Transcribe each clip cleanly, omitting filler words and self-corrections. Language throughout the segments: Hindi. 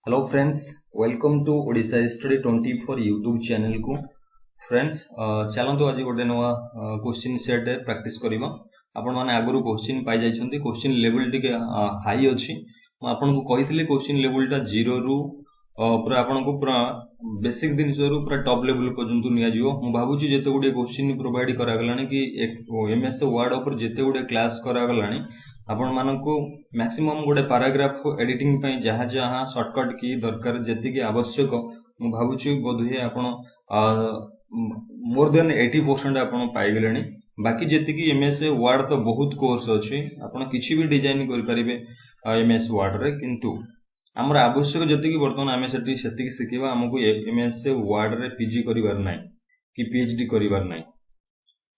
Hello friends, welcome to Odisha study 24 YouTube channel को। फ्रेंड्स, चलतु आज गोटे नुआ क्वेश्चन सेट प्रैक्टिस करबा। आपण माने आगुरु क्वेश्चन पाई जाइछन्ती, क्वेश्चन लेवल टिके हाई अछि। म आपन को कहितली क्वेश्चन लेवल टा 0 रु पूरा आपन को पूरा बेसिक दिन रु पूरा टॉप लेवल पर्यंत निया जिवो। म भाबुची जेते गुडे क्वेश्चन प्रोवाइड करा गलानी कि एमएस वर्ड ऊपर जेते गुडे क्लास करा गलानी आपण मानकु मैक्सिमम गोटे पैराग्राफ एडिटिंग पई जहाँ जहाँ शॉर्टकट की दरकार जेति की आवश्यक मु भाबुची बोधे आपण मोर देन 80% आपण पाई गेलेनी। बाकी जेति की एमएस वर्ड तो बहुत कोर्स अछि, आपण किछि भी डिजाइन करि परिबे एमएस वर्ड रे, किंतु हमर आवश्यक जेति की वर्तमान आमे सेति की सिखिबा। हमकु एमएस वर्ड रे पीजी करिवार नै कि पीएचडी करिवार नै।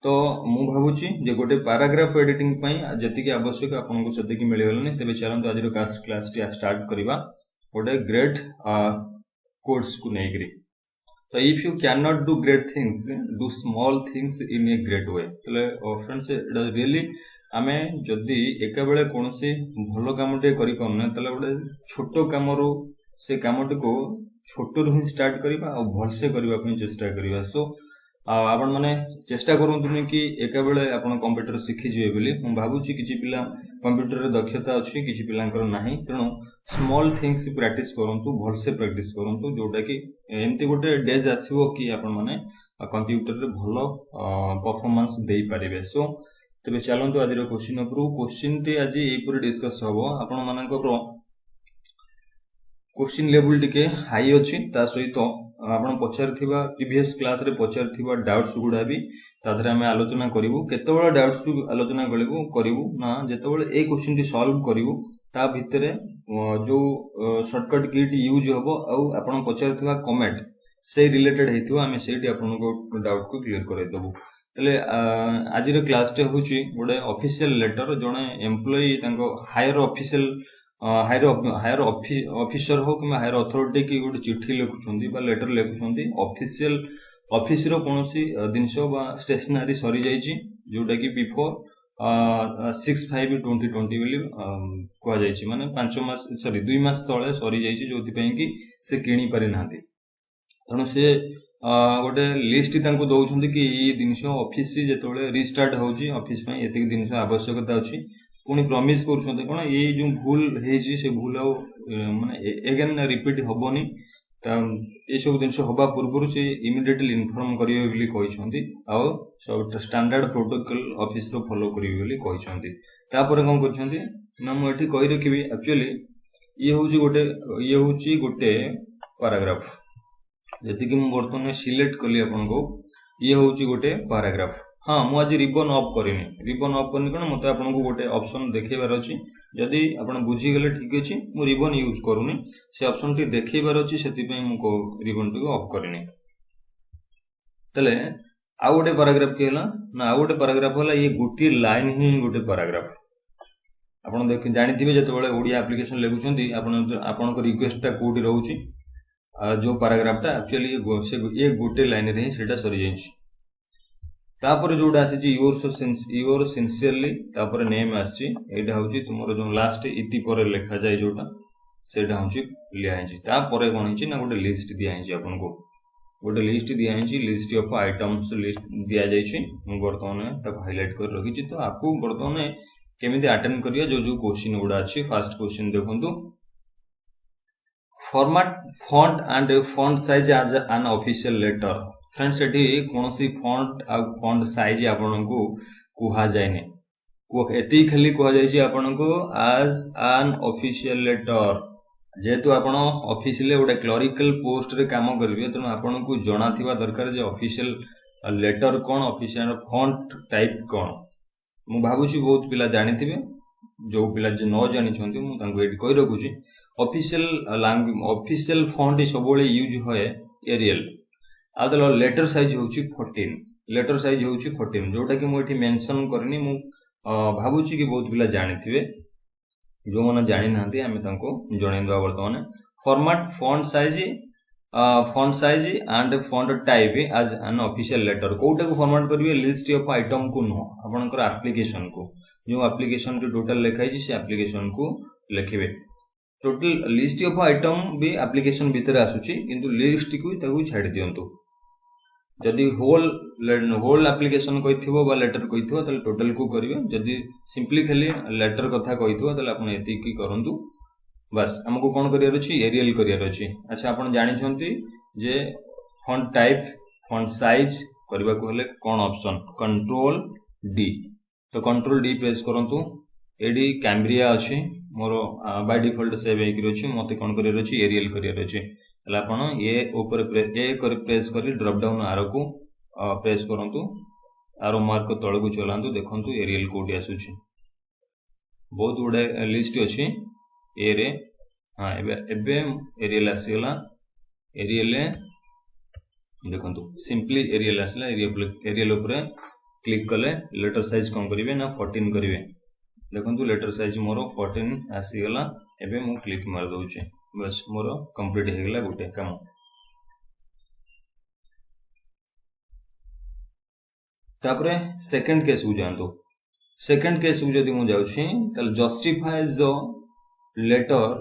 तो मु भाबुची जे गोटे पैराग्राफ एडिटिंग पई जेति की आवश्यक आपन को सेति की मिले गलनी। तबे चलंतु आज रो क्लास टी स्टार्ट करिबा गोटे ग्रेट कोर्स को नेगरी। तो if you can not do great things, do small things in a great way. तले फ्रेंड्स, इट इज रियली आमे जदी एका बेले कोनोसी भलो कामटे करि पन्ने तले गोटे छोटो कामरो से कामटे को छोटो रु स्टार्ट करिबा और भलसे करिबा पई चेष्टा करिबा। सो आपण माने चेष्टा करंतुनी कि एका बेले आपण कंप्यूटर शिखि जिवे बोली। हम भाबुची किछि पिला कंप्यूटर रे दक्षता अछि, किछि पिलांकर नाही। तेणु स्मॉल थिंग्स प्रैक्टिस करंतु, भलसे प्रैक्टिस करंतु, जोटा कि एमती गोटे डेज आसीबो कि आपण माने कंप्यूटर रे भलो परफॉर्मेंस देई परिबे। सो तबे चलंतु आज रो क्वेश्चन उपरु। क्वेश्चन टी आज एई पर डिस्कस हबो। आपण मानकर क्वेश्चन लेवल टिके हाई अछि, ता सहित आपण पचारथिबा प्रीवियस क्लास रे पचारथिबा डाउट्स गुडा भी तादरे हमें आलोचना करिवु। केतेबेला डाउट्स आलोचना करिवु ना जेतेबेले ए क्वेश्चन टी सॉल्व करिवु ता भितरे जो शॉर्टकट की यूज हबो आ आपण पचारथिबा कमेंट से रिलेटेड हेतिबो, हमें सेठी आपण को डाउट को क्लियर करै दबु। तले आज रे क्लास टे होची गोटे ऑफिशियल लेटर, जने एम्प्लॉई तांको हायर ऑफिशियल हायर ऑफिसर हो कि हायर अथॉरिटी की गोटे चिट्ठी लिखुछंती बा लेटर लिखुछंती, ऑफिशियल ऑफिस रो कोनोसी दिनसो बा स्टेशनरी सरी जाईची, जोटा कि बिफोर 6/5/2020 बोली कुआ जाईची। माने 2 मास तळे सरी जाईची, जोति पई कि से किणी पारि नांती। तणु से गोटे लिस्ट तांको दउछंती कि ई दिनसो ऑफिस जेतोले रिस्टार्ट होउची, ऑफिस पई एतिक दिनसो आवश्यकता अछि। पुणी प्रॉमिस करूछंती कोन ये जो भूल हेजी से भूल आ माने अगेन रिपीट होबोनी। ता ए सब दिन होबा पूर्व से इमिडिएटली इन्फॉर्म करिवे बोली कहिसंती, आ सब स्टैंडर्ड प्रोटोकॉल ऑफिस रो फॉलो करिवे बोली कहिसंती। तापर कोन करछंती ना मु एठी कहि रखिबी। एक्चुअली ये होउची गोटे पैराग्राफ जति कि मु वर्तमान सिलेक्ट कली आपन को। ये होउची गोटे पैराग्राफ। हाँ, मु आज रिबन ऑफ करिनी। रिबन ऑफ करनी कोन मते आपन को गोटे ऑप्शन देखैबार अछि। जदि आपन बुझी गेले ठीक अछि, मु रिबन यूज करूनी, से ऑप्शन टी देखैबार अछि, सेति पई मु को रिबन टी ऑफ करिनी। तले आ गोटे पैराग्राफ के हला ना, आ गोटे पैराग्राफ हला ये गोटे लाइन ही गोटे पैराग्राफ। आपन देख जानिथिबे जेतेबेले ओडिया एप्लीकेशन लेखुछंती आपन को रिक्वेस्ट टा कोडी रहउची, जो पैराग्राफ टा एक्चुअली ये गोटे लाइन रे ही सेटा सरी जाईची। तापर जोडा आसी योर सिंसियरली, तापर नेम आसी, एटा होची तुमरो जो लास्ट इति पर लिखा जाय जोटा सेटा होची लिया हिची। तापर कोन हिची ना गोटे लिस्ट दिया हिची, आपन को गोटे लिस्ट दिया हिची, लिस्ट ऑफ आइटम्स लिस्ट दिया जायछि। मु वर्तमान तक हाइलाइट कर रखिछि। तो आपको वर्तमान केमिति अटेंड करिया जो जो क्वेश्चन गुडा अछि। फर्स्ट क्वेश्चन देखंतु, format font and font size as an official letter. Friends, एटी कोनोसी फॉन्ट आ फॉन्ट साइज आपन को कुहा जायने, एति खाली कुहा जायछि आपन को एज एन ऑफिशियल लेटर। जेतु आपन ऑफिस ले गोटे क्लरिकल पोस्ट रे काम करिवे, तनो आपन को जणा थिबा दरकार जे ऑफिशियल लेटर कोन, ऑफिशियल फॉन्ट टाइप कोन। मु भाबुची बहुत पिला जानिथिबे, जो पिला जे न जानि छथि मु तांको एडी कहि रखुची। ऑफिशियल लैंग्वेज ऑफिशियल फॉन्ट सबोले यूज होय एरियल। आदलो लेटर साइज होची 14, लेटर साइज होची 14, जोटा कि मु एठी मेंशन करनी। मु भाबुची कि बहुत पिला जानिथिबे, जो माने जानि नांती आमे तांको जणेंदा वर्तमान। Format font size and font type as an official letter. कोटा को फॉर्मेट करिवे, लिस्ट ऑफ आइटम को नो, आपनकर एप्लीकेशन को, जो एप्लीकेशन के टोटल लिखाई छी से एप्लीकेशन को लिखिबे। टोटल लिस्ट ऑफ आइटम भी एप्लिकेशन भितर आसुची किंतु लिस्ट को ताकू छाड़ी दियंतु जदि होल एप्लिकेशन कहिथिबो बा लेटर कहिथिबो तले टोटल को करिवे जदि सिंपली खाली लेटर कथा कहिथिबो तले आपण एति की करंतु बस हमको कोन करियर अछि एरियल करियर अछि अच्छा आपण जानि छंती जे फॉन्ट टाइप फॉन्ट साइज करबा को हले कोन ऑप्शन कंट्रोल डी तो कंट्रोल डी प्रेस करंतु एडी कैम्ब्रिया अछि मोर बाय डिफॉल्ट सेव हेकि अछि मते कोन करियर अछि एरियल करियर अछि तले आपण ए ऊपर प्रेस करी ड्रॉप डाउन आरो को प्रेस करंतु आरो मार्क तळ को चलांतु देखंतु एरियल कोड आसुछि बहुत गुडे लिस्ट अछि ए रे हां एबे एरियल आसीला एरियल देखंतु सिंपली एरियल आसला एरियल ऊपर क्लिक कले लेटर साइज कम करिवे ना 14 करिवे देखंतु लेटर साइज मोर 14 आसीगला एबे मु क्लिक मार दउछि बस मोर कंप्लीट हे गेला गोटे काम तापरे सेकंड केस को जानतो सेकंड केस को जदि मु जाउछि तल justify the letter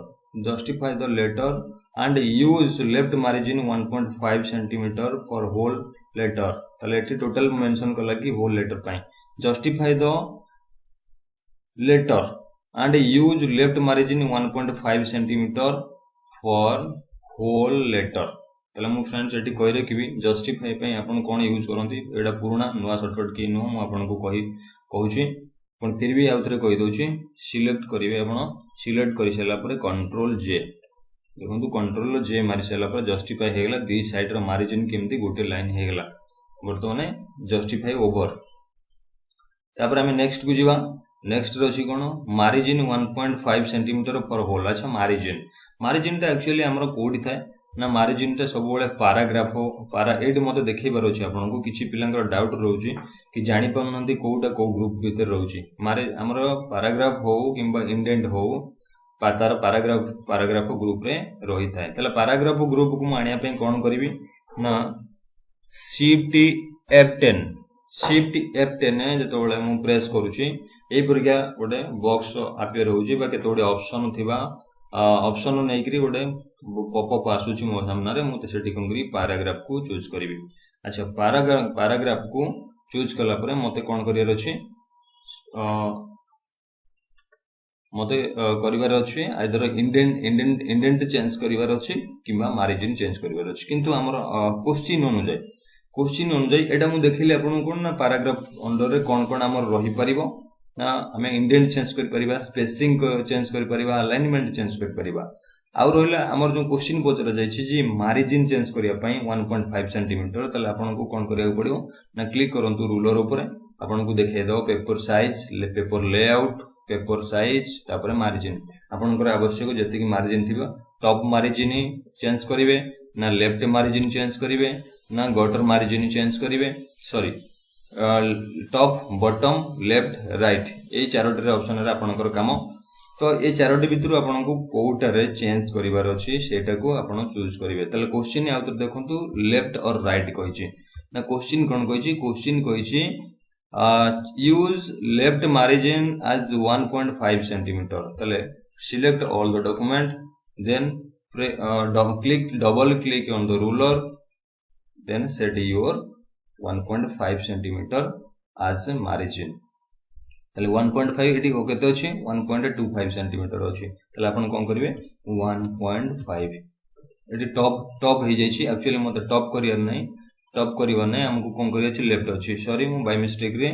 and use left margin 1.5 cm for whole letter तले एठी टोटल मेंशन कला कि whole letter pi justify the letter and use left margin 1.5 cm for whole letter तले मु फ्रेंड्स एठी कहि रखिबी justify पई आपण कोन यूज करंती एडा पुराना नुवा शॉर्टकट की नो मु आपण को कहूची पण फिर भी आउतरे कहि दोची सिलेक्ट करिवे आपण सिलेक्ट करि सेला परे कंट्रोल जे देखो कंट्रोल जे मारी सारा पर जस्टिफाई हो गला दी साइड रो मार्जिन केमती गोटे लाइन हो गला बर्तमाने जस्टिफाई ओवर तापर हमें नेक्स्ट को जीवा नेक्स्ट रो छी कोन मार्जिन 1.5 सेंटीमीटर पर होल अच्छा मार्जिन ता एक्चुअली हमरो कोडी थाए ना मार्जिन ता सब बेले पैराग्राफ हो पारा एड मते देखैबार अछि आपन को किछि पिलांकर डाउट रहउछि कि जानि पननती कोउटा को ग्रुप भीतर रहउछि मारे हमरो पैराग्राफ हो किंबा इंडेंट हो तार पैराग्राफ ग्रुप रे रही थाए तले पैराग्राफ ग्रुप को आनिया पे कोन करबी ना शिफ्ट F10 जतोले मु प्रेस करूची एई परिका गोटे बॉक्स अपियर होउची बा केतोडे ऑप्शन थिबा ऑप्शन नै करी गोटे पॉपअप आसुची मो सामना रे मु सेठी कोन करी पैराग्राफ को चूज करबी अच्छा पैराग्राफ को चूज कला परे मते कोन करियर अछि मते करिवार अछि आइदर इंडेंट चेंज करिवार अछि किबा मार्जिन चेंज करिवार अछि किंतु हमर क्वेश्चन अनुଯାयी एटा मु देखिले आपन कोन ना पैराग्राफ अंडर रे कोन हमर रहि परिबो ना हमें इंडेंट चेंज करि परिबा स्पेसिंग चेंज करि परिबा अलाइनमेंट चेंज करि परिबा आउ रहिला हमर जो क्वेश्चन पचरा जाय छी जे मार्जिन चेंज करिया पई 1.5 सेंटीमीटर तले आपन को कोन करिया पड़ियो ना क्लिक करंतु रूलर ऊपर आपन को देखाइ दो paper size paper layout paper size तापर मार्जिन आपनकर आवश्यक जति मार्जिन थिबा टॉप मार्जिन चेंज करिवे ना लेफ्ट मार्जिन चेंज करिवे ना गटर मार्जिन चेंज करिवे sorry top bottom left right ए चारोटी ऑप्शन रे आपनकर काम तो ए चारोटी भितरु आपनको कोउटा रे चेंज करिवार अछि सेटा को आपन चूज करिवे तले क्वेश्चन आउतर देखंतु लेफ्ट और राइट कहिछि ना question cone कहिछि question कहिछि use left margin as 1.5 centimeter tale select all the document then double click on the ruler then set your 1.5 centimeter as a margin tale 1.5 eighty केते अछि 1.25 centimeter अछि तले आपण कोन करिवे 1.5 एटी टॉप हे जाय छी एक्चुअली मते टॉप करियर नै टॉप करिवा नै हमको कोन करिया छी लेफ्ट अछि सॉरी मु बाय मिस्टेक रे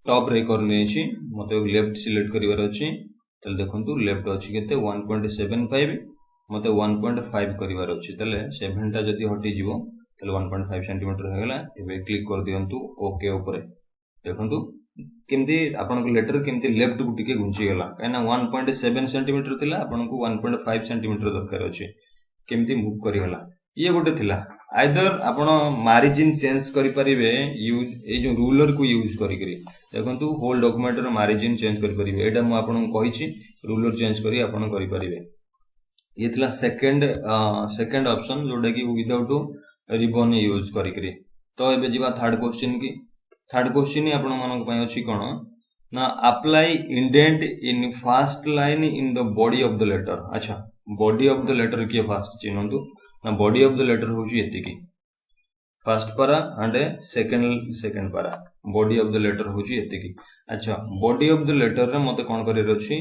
टॉप रे करने छी मते लेफ्ट सिलेक्ट करिवार अछि तले देखंतु लेफ्ट अछि केते 1.75 मते 1.5 करिवार अछि तले 7 टा जदी हटि जीवो तले 1.5 सेंटीमीटर हे गेला एबे क्लिक कर दियंतु ओके ऊपर देखंतु केमती आपन को लेटर केमती लेफ्ट को टिके घुंची गेला काना 1.7 सेंटीमीटर थिला आपन को 1.5 सेंटीमीटर दरकार अछि केमती मूव करि गेला ये गोटे थिला आइदर आपण मार्जिन चेंज करि परिबे यूज ए जो रूलर को यूज करि करी देखंतु होल डॉक्यूमेंट रो मार्जिन चेंज करि परिबे एटा मु आपण को कहिछि रूलर चेंज करी आपण करि परिबे ये थिला सेकंड ऑप्शन जोडा कि विदाउट रिबन यूज करि करी तो एबे जीवा थर्ड क्वेश्चन की थर्ड क्वेश्चन ही आपण मानक पय अछि कोन ना apply indent in first line in the body of the letter. अच्छा बॉडी ऑफ द लेटर किए फास्ट चिन्हतु ना बॉडी ऑफ द लेटर होची एतिकी first para and second para body of the letter होची एतिकी। अच्छा बॉडी ऑफ द लेटर रे मते कोन करे अछि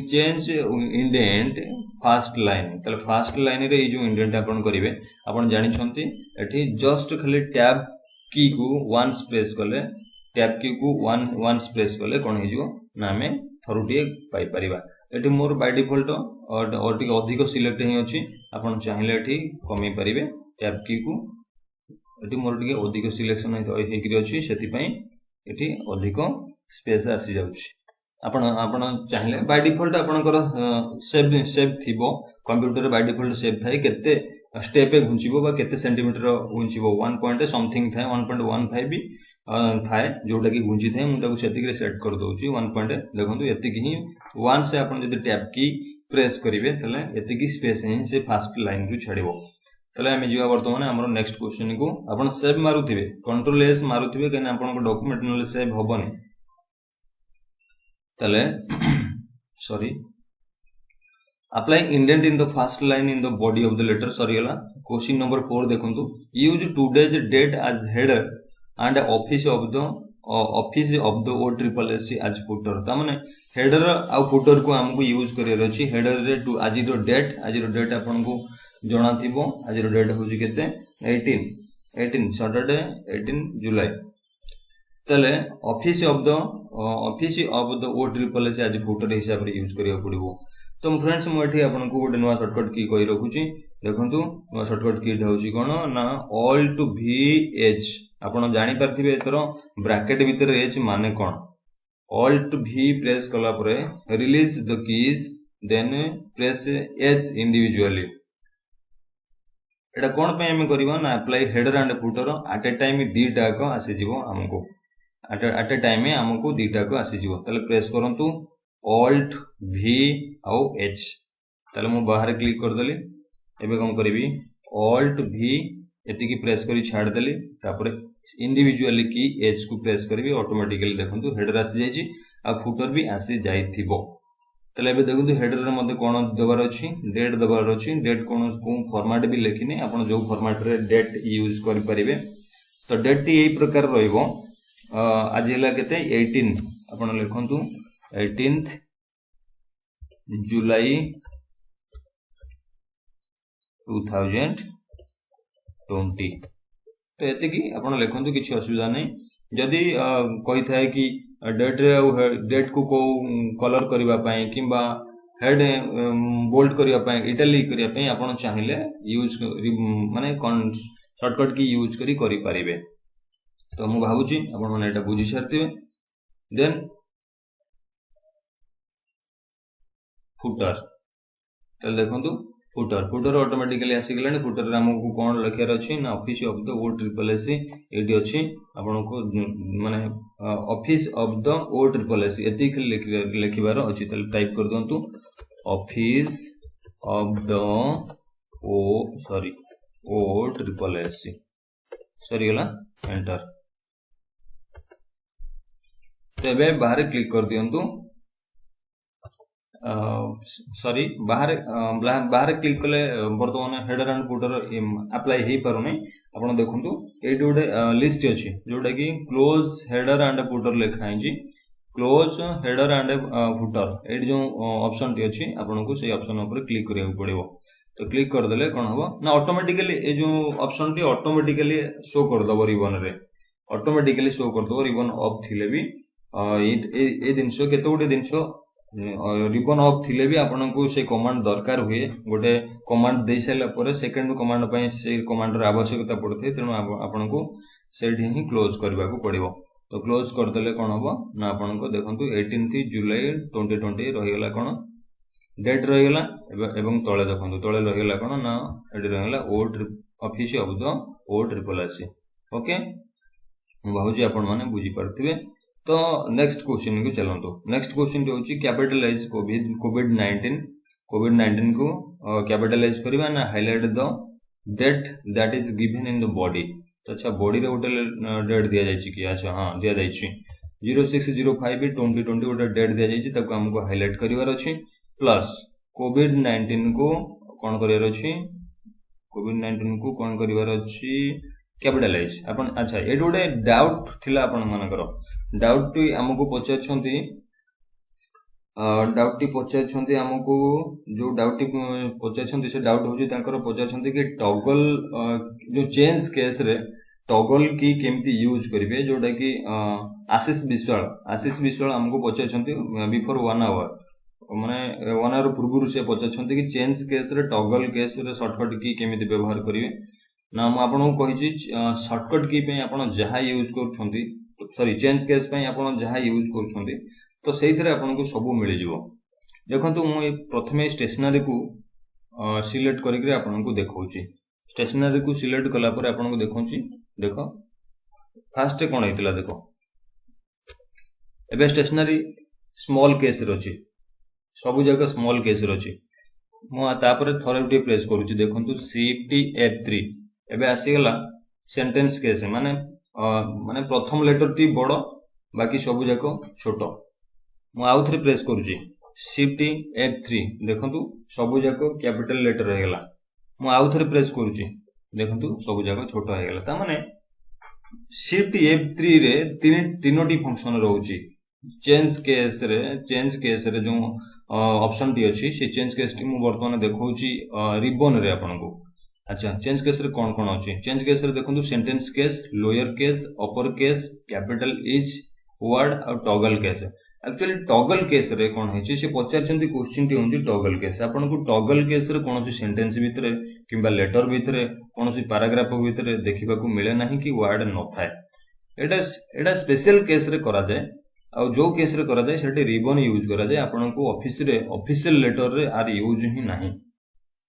चेंज इंडेंट फर्स्ट लाइन तले फर्स्ट लाइन रे जो इंडेंट आपण करिवे आपण जानि छंती एठी जस्ट खाली टैब की को वन्स प्रेस कले टैब की को वन्स प्रेस कले कोन हे जो ना हमें थरुटिए पाई परिबा। एठी मोर बाय डिफॉल्ट और टिके अधिक सिलेक्ट हे अछि आपण चाहिले एठी कमी परिबे टैब की को एठी मोर टिके अधिक सिलेक्शन हे कि अछि सेति पई एठी अधिक स्पेस आसी जाउछि। आपण चाहिले बाय डिफॉल्ट आपणकर सेव थिबो कंप्यूटर बाय डिफॉल्ट सेव थाई केते स्टेप घुंचिबो बा केते सेंटीमीटर घुंचिबो 1 पॉइंट समथिंग थाए 1.15 भी थाए जोटा कि घुंची थाए मु ताको सेति के सेट कर दोउची 1 पॉइंट देखंतु एति कि ही वन से आपण जदी टैब की प्रेस करिवे तले एति की स्पेस ही से फर्स्ट लाइन रु छाड़िबो। तले हम जीवा वर्तमान हमरो नेक्स्ट क्वेश्चन को आपण सेव मारुथिबे कंट्रोल एस मारुथिबे केन आपण को डॉक्यूमेंट नले सेव होबनी तले sorry apply indent in the first line in the body of the letter sorry गला। क्वेश्चन नंबर 4 देखंतु use today's date as header and office of the O triple S as footer ता माने हेडर आ फुटर को हमको यूज करियर अछि। हेडर रे टू आज रो डेट आपन को जणा थिबो आज रो डेट होजी केते 18 सैटरडे 18 जुलाई तले office of the O triple S आज फुटर हिसाब रे यूज करिया पड़िबो। तो फ्रेंड्स मु एठी आपन को गोटे नवा शॉर्टकट की कहि रखुची देखंतु नवा शॉर्टकट की होची कोन ना ऑल्ट वी एच आपण जानि परथिबे एतर ब्रैकेट भीतर एच माने कोन ऑल्ट वी प्रेस कला परे release the keys then press H individually एटा कोन पे हम करबा ना apply header and footer at a time दीटा को आसी जीवो हमको एट ए टाइम हमको दीटा को आसी जीवो तले प्रेस करंतु ऑल्ट वी आउ एच तले मु बाहर क्लिक कर देली एबे कोन करबी ऑल्ट वी एति की प्रेस करी छाड़ देली तापर इंडिविजुअली की एच को प्रेस करबी ऑटोमेटिकली देखंतु हेडर आसी जाईची आ फुटर भी आसी जाईथिबो। तले एबे देखंतु हेडर रे मध्ये कोन दबार अछि डेट दबार अछि डेट कोन को फॉर्मेट भी लेखिने आपण जो फॉर्मेट रे डेट यूज करि परिबे। तो डेट टी एई प्रकार रहइबो आज हला केते 18 आपण लेखंतु 18th जुलाई 2020 तो एते की आपण लेखंतु किछि असुविधा नै जदी कहि थाए कि डेट रे डेट को कलर करबा पई किबा हेड बोल्ड करबा पई इटैलिक करबा पई आपण चाहिले यूज माने शॉर्टकट की यूज करि परिबे। तो मु भाबुची आपण माने एटा बुझी छारथिबे। देन फुटर तले देखंतु फुटर ऑटोमेटिकली आसी गलानी फुटर रे हमको कोन लिखियार अछि ना office of the O triple S एडी अछि आपण को माने office of the O triple S एति लिखिबार अछि तले टाइप कर दंतु office of the O triple S sorry गला एंटर। तबे बाहर क्लिक कर दियंतु सॉरी बाहर क्लिक कले वर्तमान हेडर एंड फुटर अप्लाई हे पारुने आपण देखंतु एडी गोटे लिस्ट अछि जोटा कि क्लोज हेडर एंड फुटर लिखा है क्लोज हेडर एंड फुटर एडी जो ऑप्शन टी अछि आपण को से ऑप्शन ऊपर क्लिक करिया पड़िबो। तो क्लिक कर देले कोन होबो ना ऑटोमेटिकली ए जो ऑप्शन टी ऑटोमेटिकली शो कर दबो रिबन रे ऑटोमेटिकली शो कर दबो रिबन ऑफ थिले भी ए दिनसो केते गोटे दिनसो रिबन ऑफ थिले भी आपन को से कमांड दरकार हुए गोटे कमांड दे साइला परे सेकंड कमांड पय से कमांड र आवश्यकता पड़थे तेनु आपन को सेठी ही क्लोज करबा को पड़िबो। तो क्लोज कर देले कोन होबो ना आपन को देखंतु 18 जुलाई 2020 रहि गेला कोन डेट रहि गेला एवं तळे देखंतु तळे रहि गेला कोन ना एडी रहि गेला ओ office of the O triple S okay मु भाउजी आपन माने बुझी परथिबे। तो नेक्स्ट क्वेश्चन को चलंतु। नेक्स्ट क्वेश्चन जो होची कैपिटलाइज कोविड 19 को कैपिटलाइज करबा ना highlight the date that is given in the body. तो अच्छा बॉडी रे होटल डेट दिया जायछि कि अच्छा हां दिया जायछि 06/05/2020 गोटे डेट दिया जाइए ताको हमको हाईलाइट करिवार अछि प्लस कोविड-19 को कौन करिवार अछि कोविड-19 को कौन करिवार अछि कैपिटलाइज अपन अच्छा एट गोटे डाउट थिला अपन मानकर डाउट हमको पचारछंती डाउट पचारछंती हमको जो डाउट पचारछंती से डाउट होची तांकर पचारछंती कि टॉगल जो चेंज केस रे टॉगल की केमती यूज करिवे जोटा कि आशीष विश्वाल हमको पचारछंती बिफोर 1 आवर माने 1 आवर पूर्व से पचारछंती कि चेंज केस रे टॉगल केस रे शॉर्टकट की केमिति व्यवहार करिवे ना हम आपन को कहि शॉर्टकट की पे आपन जहा यूज करछंती सॉरी चेंज केस पे आपन जहा यूज करछंती तो सेहि थरे आपन को सब मिल जिवो देखंतु मु प्रथमे स्टेशनरी को सिलेक्ट करिक आपन को देखौची स्टेशनरी को सिलेक्ट कला पर आपन को देखौची देखो फास्ट कोन हेतिला देखो एबे स्टेशनरी स्मॉल केस रे अछि सब जगह स्मॉल केस रे अछि मु तापर थरे उठी प्रेस करूची देखंतु शिफ्ट F3 एबे आसी गला सेंटेंस केस माने माने प्रथम लेटर टी बड़ बाकी सब जाको छोट मु आउ थरे प्रेस करूची शिफ्ट F3 देखंतु सब जाको कैपिटल लेटर हो गेला मु आउ थरे प्रेस करूची देखंतु सब जाको छोट हो गेला ता माने शिफ्ट F3 रे तीनोटी फंक्शन रहउची चेंज केस रे जो ऑप्शन टी अछि से चेंज केस टी मु वर्तमान देखौची रिबन रे आपन को अच्छा चेंज केस रे कोन कोन अछि चेंज केस रे देखंतु sentence case lower case upper case capital each word और toggle case actually toggle case रे कोन हेछि से पचार छंती क्वेश्चन टी होंजी टॉगल केस आपन को टॉगल केस रे कोनोसी सेंटेंस भितरे किबा लेटर भितरे कोनोसी पैराग्राफ भितरे देखिबा को मिले नाही कि वर्ड न थाए एटा स्पेशल केस रे करा जाय आ जो केस रे करा जाय सेठी रिबन यूज करा जाय आपन को ऑफिशियल लेटर रे आर यूज ही नाही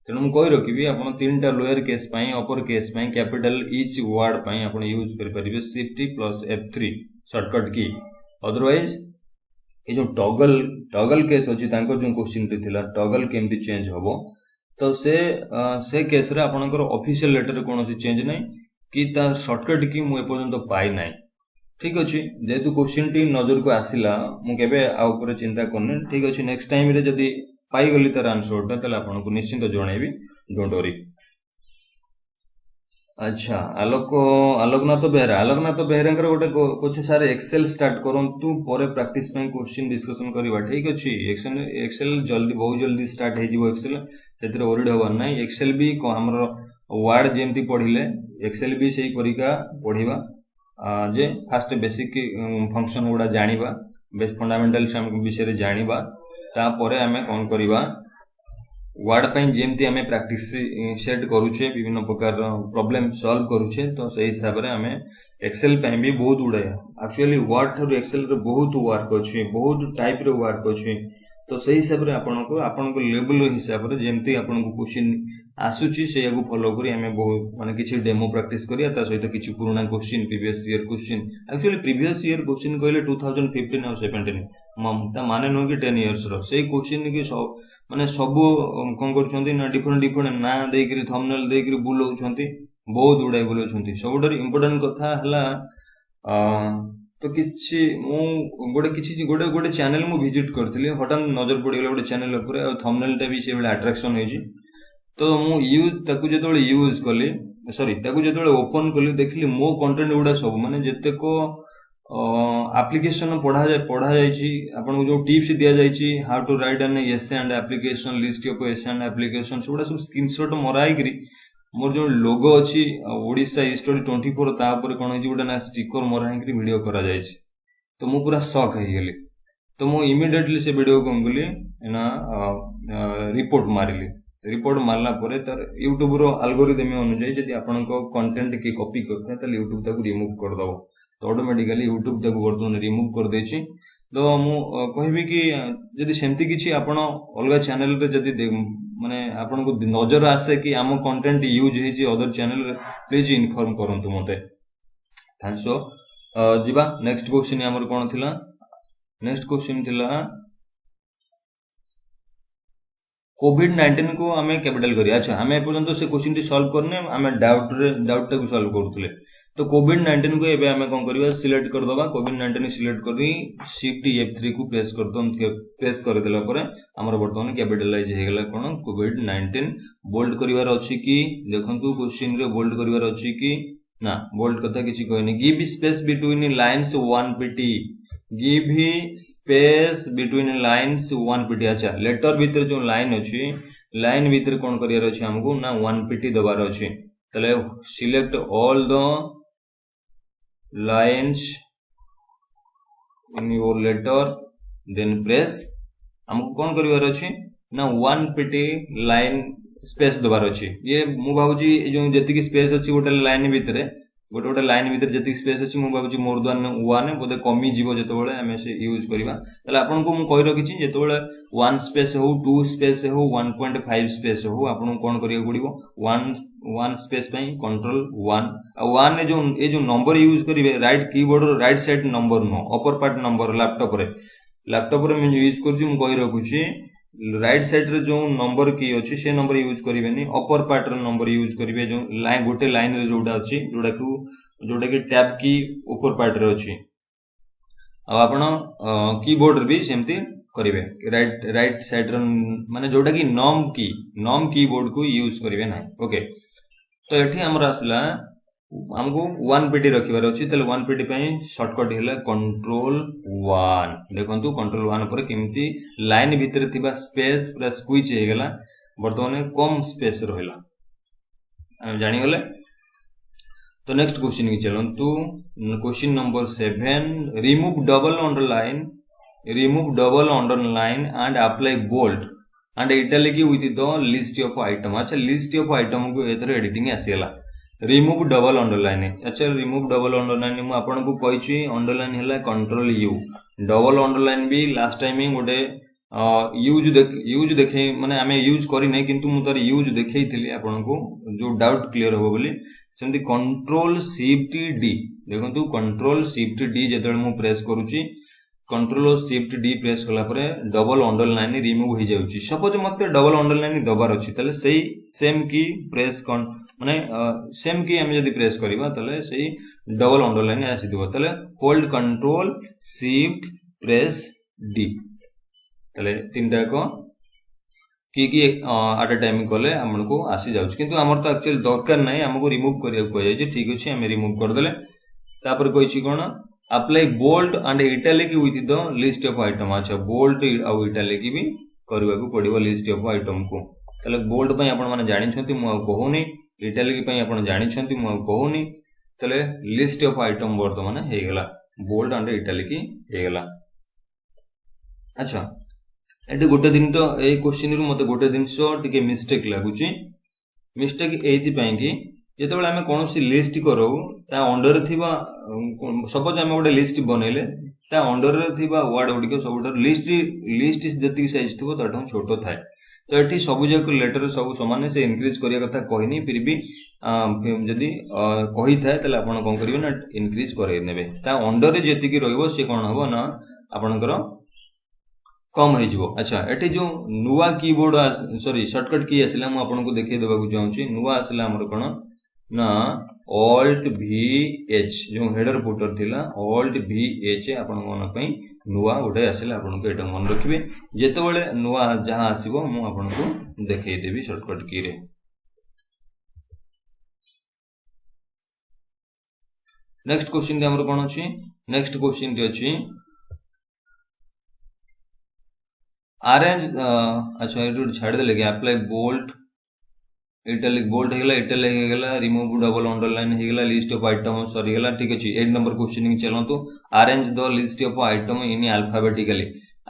तेणु मु कहि रखिबी आपन तीनटा लोअर केस पई अपर केस पई कैपिटल इच वर्ड पई आपन यूज करि परिबे शिफ्ट प्लस F3 शॉर्टकट की अदरवाइज ए जो टॉगल केस अछि तांको जो क्वेश्चन टे थिला टॉगल केमती चेंज होबो तो से केस रे आपनकर ऑफिशियल लेटर रे कोनोसी चेंज नै कि ता शॉर्टकट की मु एपर्यंत पाई नै ठीक अछि जेतु क्वेश्चन टी नजर को आसिला मु केबे आ ऊपर चिंता करने ठीक अछि नेक्स्ट टाइम रे जदी पाई गली तार आंसर ता तले आपन को निश्चित जणाइबी डोंट वरी अच्छा आलोकनाथ बेहरा गोटे कोचे सारे एक्सेल स्टार्ट करंतु परे प्रैक्टिस पे क्वेश्चन डिस्कशन करबा ठीक अछि एक्सेल जल्दी बहुत जल्दी स्टार्ट हे जिवो एक्सेल तेतरे ओरिड होबार नै एक्सेल भी हमरो वर्ड जेमती पढिले एक्सेल भी सेही परिका पढिबा जे फास्ट बेसिक फंक्शन गुडा जानिबा बेस फंडामेंटल्स हम विषय रे जानिबा ता परे हमें कोन करबा वर्ड पे जेमती हमें प्रैक्टिस सेट करूछे विभिन्न प्रकार प्रॉब्लम सॉल्व करूछे तो सही हिसाब रे हमें एक्सेल पे भी बहुत उड़े एक्चुअली वर्ड थ्रू एक्सेल रे बहुत वर्क अछि बहुत टाइप रे वर्क अछि तो सही हिसाब रे आपन को लेवल हिसाब रे जेमती आपन को क्वेश्चन आसुची से यागु फॉलो करी हमें बहुत माने किछि डेमो प्रैक्टिस करिया ता सहित किछि पुराना question previous year question actually previous year question कहले 2015 और 17 ता माने नो कि 10 इयर्स रो सेही क्वेश्चन की सब माने सब कोन करछंती ना डिफरेंट ना देकरी थंबनेल देकरी बुलौछंती बहुत उडाई बुलौछंती सबडर इंपोर्टेंट कथा हला तो किछि मु गोटे चैनल मु विजिट करथिले हठात नजर पडिगला गोटे चैनल ऊपर और थंबनेल टा भी से बेले अट्रैक्शन होइछि तो मु यूज ताकू जेतोले यूज कली सॉरी ताकू जेतोले ओपन कली देखली मो कंटेंट गुडा सब माने जते को एप्लीकेशन पढ़ा जायछि आपन को जो टिप्स दिया जायछि how to write an essay and application list of essay and application सेटा सब स्क्रीनशॉट मराई करी मोर जो लोगो अछि ओडिसा हिस्टोरी 24 ता ऊपर कोन होइछि गोटा ना स्टिकर मराई करी वीडियो करा जायछि तो मु पूरा शॉक हे गेली तो मु इमीडिएटली से वीडियो को अंगुली ना रिपोर्ट मारला परे तार YouTube रो एल्गोरिदम अनुसार जदि आपन को कंटेंट के कॉपी करथे त YouTube ताको रिमूव कर दबो तो ऑटोमेटिकली YouTube ताको वर्तमान रिमूव कर देछि तो मु कहबी कि जदि सेमती किछि आपन अलगा चैनल रे जदि माने आपन को नजर आसे कि आम कंटेंट यूज हेछि अदर चैनल रे प्लीज इन्फॉर्म करंतु मते थैंक्स जिबा नेक्स्ट क्वेश्चन हमर कोन थिला नेक्स्ट क्वेश्चन थिला कोविड-19 को हमें कैपिटल करिया अच्छा हमें पर्यंत से क्वेश्चन टी सॉल्व करने हमें डाउट टा को सॉल्व करथले तो कोविड-19 को एबे हमें कौन करबा सिलेक्ट कर दबा कोविड-19 सिलेक्ट करी शिफ्ट F3 को प्रेस कर देला परे हमर वर्तमान कैपिटलाइज हे गेला कोन कोविड-19 बोल्ड करिवार अछि कि देखंतु क्वेश्चन रे बोल्ड करिवार अछि कि ना बोल्ड कथा किछि कहनी give space between lines 1 pt give space between lines 1 pt अच्छा लेटर भीतर जो लाइन अछि लाइन भीतर कोन करियार अछि हमको ना 1 pt दबार अछि तले select all the lines in your letter then press हमको कौन करिवार अछि ना 1 pt लाइन स्पेस दबार अछि ये मु भाबुची जो जति स्पेस अछि गोटे लाइन भितरे गोटे लाइन भितर जति स्पेस अछि मु भाबुची मोर द्वान 1 बोधे कमी जीवो जतबेले हमें से यूज करबा तले आपन को मु कहि रखिछि जतबेले 1 स्पेस हो 2 स्पेस हो 1.5 स्पेस हो आपन कोन करिया पड़िबो 1 स्पेस पई कंट्रोल 1 आ 1 जो ए जो नंबर यूज करिवे right keyboard row right side number नो अपर पार्ट नंबर लैपटॉप रे मैं यूज करछि मु कहि रखुछि राइट साइड रे जो नंबर की अछि से नंबर यूज करिवेनी upper part row number use करिवे जो लाइन गोटे लाइन रे जोडा अछि जोडा की टैब की ऊपर पार्ट रे अछि आ आपण कीबोर्ड रे भी सेमती करिवे राइट साइड रो माने जोडा की नॉम कीबोर्ड को यूज करिवे ना ओके तो एठी हमर आसला हमको 1 pt रखिबार अछि तले 1 pt पई शॉर्टकट हेला कंट्रोल 1 देखंतु कंट्रोल 1 पर केमती लाइन भीतर थिबा स्पेस पूरा स्क्विच हे गेला वर्तमान कम स्पेस रहला हम जानि गेले तो नेक्स्ट क्वेश्चन की चलंतु question number 7 remove double underline and apply bold and italic with the list of item अच्छा लिस्ट ऑफ आइटम को एथरे एडिटिंग आसीला रिमूव डबल अंडरलाइन अच्छा रिमूव डबल अंडरलाइन मु आपन को कहिछि अंडरलाइन हैला कंट्रोल यू डबल अंडरलाइन भी लास्ट टाइम गोटे यूज देखे माने हमें यूज करी नै किंतु मु तार यूज देखैथिली आपन को जो डाउट क्लियर हो बोली सेमती कंट्रोल शिफ्ट डी देखंतु कंट्रोल शिफ्ट डी जेतले मु प्रेस करूची कंट्रोल और शिफ्ट डी प्रेस कला परे डबल अंडरलाइन रिमूव हो जाउची सपोज मते डबल अंडरलाइन दबार अछि तले सेही सेम की प्रेस माने सेम की हम यदि प्रेस करबा तले सेही डबल अंडरलाइन आसीदिबो तले hold control shift press D तले तीनटा को की एट अ टाइम कले हमको आसी जाउची किंतु हमर तो एक्चुअली दरकार नै हमको रिमूव करिया को जाय ठीक अछि हम रिमूव कर देले तापर कहिछि कोन apply bold and italic with the list of item अच्छा बोल्ड और इटैलिक भी करबा को पड़िबो लिस्ट ऑफ आइटम को तले बोल्ड पई आपण माने जानि छथि मु कहूनी इटैलिक पई आपण जानि छथि मु कहूनी तले लिस्ट ऑफ आइटम वर्तमान हे गेला बोल्ड एंड इटैलिक हे गेला अच्छा एटे गोटे दिन तो ए क्वेश्चन रु मते गोटे दिन सो टिके मिस्टेक लागुची मिस्टेक एथि पई कि जेतेबेले हमें कोनोसी लिस्ट करो ता अंडर थिबा सपोज हमें गोटे लिस्ट बनेले ता अंडर रे थिबा वर्ड गुडी सब लिस्ट जति साइज थिबो ताठो छोटो थाए तो एठी सब जक लेटर सब समान से इंक्रीज करिया कथा कहनी फिर भी जदी कहि थाए तले आपण कोन करिवे ना इंक्रीज करे नेबे ता अंडर रे जति की रहइबो से कोन हबो ना आपनकर कम हो जिवो अच्छा एठी जो नुवा कीबोर्ड सॉरी शॉर्टकट की आसिला मु आपन को देखै देबा को चाहूची नुवा आसिला हमर कोन ना ऑल्ट भी एच जो हेडर फुटर थिला ऑल्ट भी एच आपन मन पई नुवा गोटे आसिला आपन को एटा मन रखिबे जेतेबेले नुवा जहां आसीबो मु आपन को देखै देबी शॉर्टकट की रे नेक्स्ट क्वेश्चन दे हमर कोन अछि नेक्स्ट क्वेश्चन दे अछि अरेंज अच्छा एटू छाड़ दे लगे अप्लाई बोल्ड इटैलिक बोल्ड हेगला इटैलिक हेगला रिमूव डबल अंडरलाइन हेगला लिस्ट ऑफ आइटम सॉरी हेगला ठीक अछि 8 नंबर क्वेश्चन की चलंतु arrange the list of item in alphabetically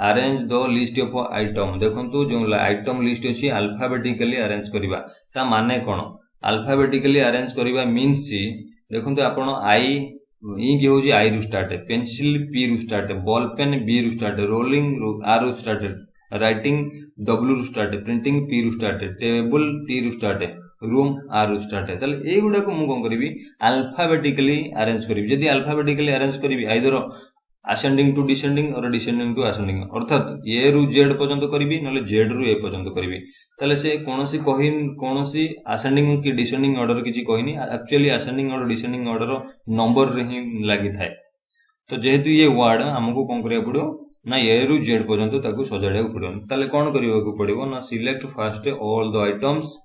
arrange the list of item देखंतु जो आइटम लिस्ट अछि अल्फाबेटिकली अरेंज करबा ता माने कोन अल्फाबेटिकली अरेंज करबा मींस देखंतु आपण आई इंक होजी आई रु स्टार्ट पेंसिल पी रु स्टार्ट बॉल पेन बी रु स्टार्ट रोलिंग आर रु स्टार्ट राइटिंग डब्ल्यू रु स्टार्ट प्रिंटिंग पी रु स्टार्ट टेबल टी रु स्टार्ट रूम आर रु स्टार्ट तले ए गुडा को मु कोन करबी अल्फाबेटिकली अरेंज करबी जदी अल्फाबेटिकली अरेंज करबी आइदर असेंडिंग टू डिसेंडिंग और डिसेंडिंग टू असेंडिंग अर्थात ए रु जेड पर्यंत करबी नले जेड रु ए पर्यंत करबी ताले से कौनसी असेंडिंग कि डिसेंडिंग ऑर्डर किसी कहनी एक्चुअली असेंडिंग और डिसेंडिंग ऑर्डर नंबर रे ही लगी थाए तो जेहेतु ये वर्ड हमको कौन करिया पड़ो ना ए रु जेड पर्यंत ताको सजाड़िया पड़ो ताले कौन करबा पड़ो ना select first all the items